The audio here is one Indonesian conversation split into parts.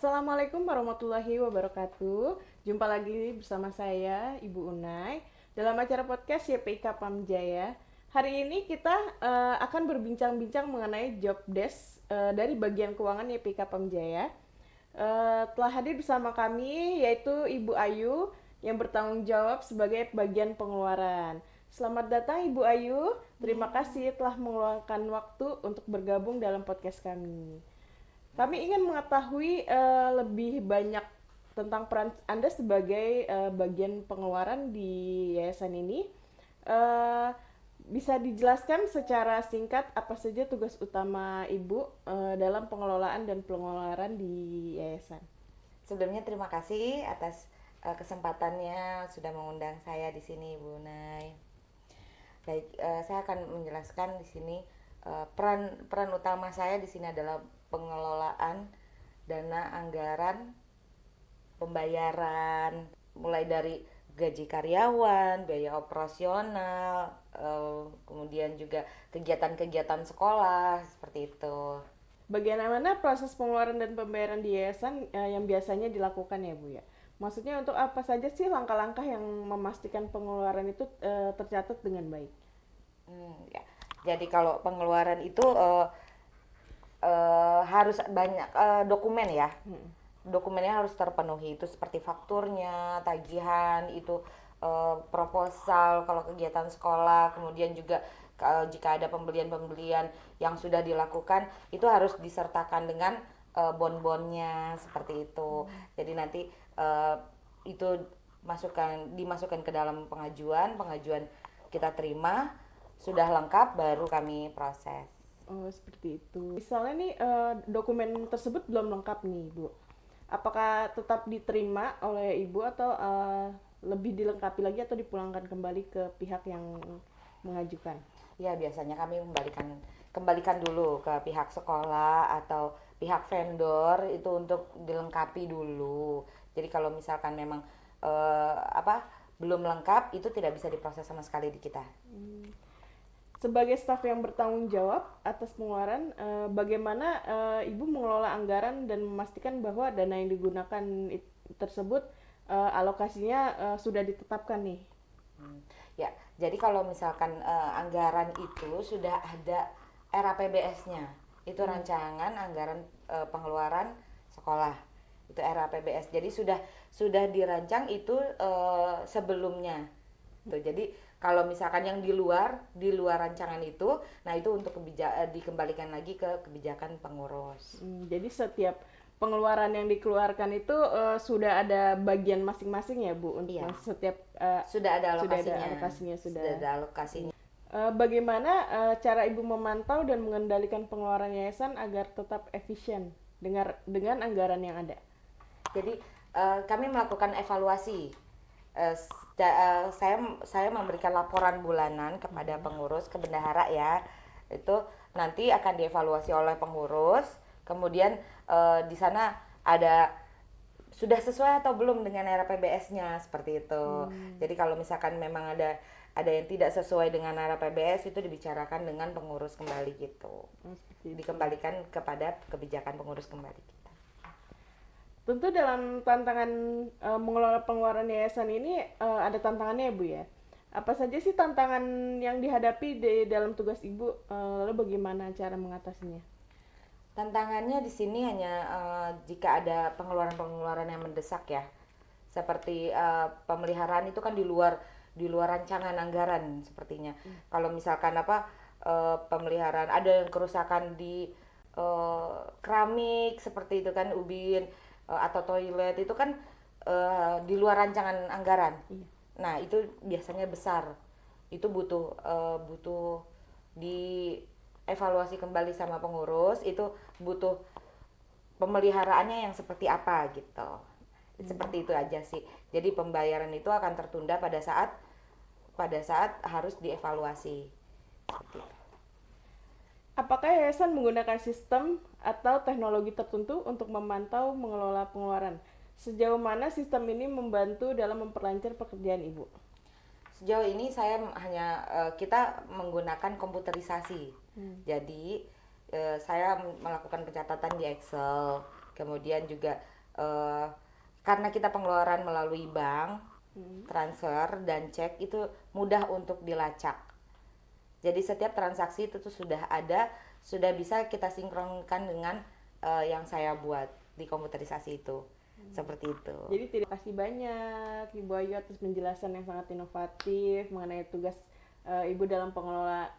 Assalamualaikum warahmatullahi wabarakatuh. Jumpa lagi bersama saya, Ibu Unai, dalam acara podcast YPIK Pamjaya. Hari ini kita akan berbincang-bincang mengenai job desk dari bagian keuangan YPIK Pamjaya. Telah hadir bersama kami yaitu Ibu Ayu yang bertanggung jawab sebagai bagian pengeluaran. Selamat datang Ibu Ayu. Terima kasih telah meluangkan waktu untuk bergabung dalam podcast kami. Kami ingin mengetahui lebih banyak tentang peran Anda sebagai bagian pengeluaran di yayasan ini. Eh, Bisa dijelaskan secara singkat apa saja tugas utama Ibu dalam pengelolaan dan pengeluaran di yayasan? Sebelumnya terima kasih atas kesempatannya sudah mengundang saya di sini, Bu Nay. Baik, saya akan menjelaskan di sini peran utama saya di sini adalah pengelolaan dana anggaran pembayaran mulai dari gaji karyawan, biaya operasional, kemudian juga kegiatan-kegiatan sekolah seperti itu. Bagaimana proses pengeluaran dan pembayaran di yayasan yang biasanya dilakukan ya Bu ya? Maksudnya untuk apa saja sih langkah-langkah yang memastikan pengeluaran itu tercatat dengan baik? Ya. Jadi kalau pengeluaran itu harus banyak dokumen ya. Dokumennya harus terpenuhi itu seperti fakturnya, tagihan, itu proposal kalau kegiatan sekolah, kemudian juga jika ada pembelian-pembelian yang sudah dilakukan itu harus disertakan dengan bon-bonnya seperti itu. Jadi nanti itu dimasukkan ke dalam pengajuan kita terima, sudah lengkap baru kami proses. Oh, seperti itu. Misalnya nih dokumen tersebut belum lengkap nih, Bu. Apakah tetap diterima oleh Ibu atau lebih dilengkapi lagi atau dipulangkan kembali ke pihak yang mengajukan? Ya, biasanya kami kembalikan dulu ke pihak sekolah atau pihak vendor itu untuk dilengkapi dulu. Jadi kalau misalkan memang belum lengkap itu tidak bisa diproses sama sekali di kita. Sebagai staf yang bertanggung jawab atas pengeluaran, bagaimana Ibu mengelola anggaran dan memastikan bahwa dana yang digunakan tersebut alokasinya sudah ditetapkan nih? Ya, jadi kalau misalkan anggaran itu sudah ada RAPBS-nya, itu rancangan anggaran pengeluaran sekolah, itu RAPBS. Jadi sudah dirancang itu sebelumnya. Tuh, jadi kalau misalkan yang di luar rancangan itu, nah itu untuk dikembalikan lagi ke kebijakan pengurus. Jadi setiap pengeluaran yang dikeluarkan itu sudah ada bagian masing-masing ya Bu untuk Iya, setiap sudah ada sudah ada alokasinya. alokasinya sudah. Sudah ada alokasinya. Bagaimana cara Ibu memantau dan mengendalikan pengeluaran yayasan agar tetap efisien dengan anggaran yang ada? Jadi kami melakukan evaluasi. Saya memberikan laporan bulanan kepada pengurus, ke bendahara ya. Itu nanti akan dievaluasi oleh pengurus. Kemudian di sana ada sudah sesuai atau belum dengan RAPBS-nya seperti itu. Jadi kalau misalkan memang ada yang tidak sesuai dengan RAPBS itu dibicarakan dengan pengurus kembali gitu. Seperti itu. Dikembalikan kepada kebijakan pengurus kembali kita. Tentu dalam tantangan mengelola pengeluaran yayasan ini ada tantangannya ya Bu ya. Apa saja sih tantangan yang dihadapi di dalam tugas Ibu, lalu bagaimana cara mengatasinya? Tantangannya di sini hanya jika ada pengeluaran-pengeluaran yang mendesak ya. Seperti pemeliharaan itu kan di luar rancangan anggaran sepertinya. Kalau misalkan pemeliharaan ada yang kerusakan di keramik seperti itu kan, ubin atau toilet itu kan di luar rancangan anggaran. Nah, itu biasanya besar. Itu butuh dievaluasi kembali sama pengurus, itu butuh pemeliharaannya yang seperti apa gitu. Seperti itu aja sih. Jadi pembayaran itu akan tertunda pada saat harus dievaluasi. Seperti itu. Apakah yayasan menggunakan sistem atau teknologi tertentu untuk memantau mengelola pengeluaran? Sejauh mana sistem ini membantu dalam memperlancar pekerjaan Ibu? Sejauh ini kita menggunakan komputerisasi. Jadi saya melakukan pencatatan di Excel, kemudian juga eh, karena kita pengeluaran melalui bank, transfer dan cek itu mudah untuk dilacak. Jadi setiap transaksi itu tuh sudah bisa kita sinkronkan dengan yang saya buat di komputerisasi itu. Seperti itu. Jadi terima kasih banyak Ibu Ayu atas penjelasan yang sangat inovatif mengenai tugas Ibu dalam pengelola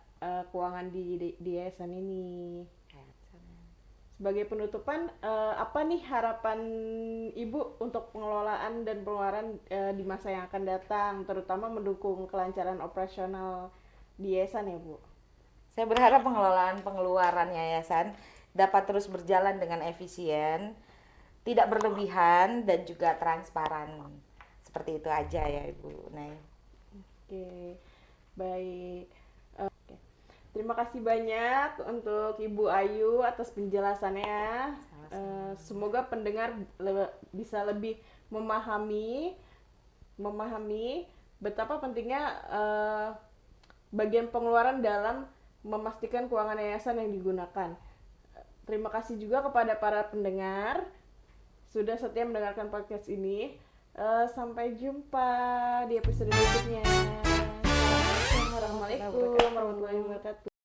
keuangan di yayasan ini. Sebagai penutupan, apa nih harapan Ibu untuk pengelolaan dan pengeluaran di masa yang akan datang, terutama mendukung kelancaran operasional di yayasan ya Bu? Saya berharap pengelolaan pengeluaran yayasan dapat terus berjalan dengan efisien, tidak berlebihan dan juga transparan. Seperti itu aja ya Ibu Nay. Oke, baik. Oke. Terima kasih banyak untuk Ibu Ayu atas penjelasannya. Semoga pendengar bisa lebih memahami betapa pentingnya bagian pengeluaran dalam memastikan keuangan yayasan yang digunakan. Terima kasih juga kepada para pendengar sudah setia mendengarkan podcast ini. Sampai jumpa di episode berikutnya. Assalamualaikum warahmatullahi wabarakatuh.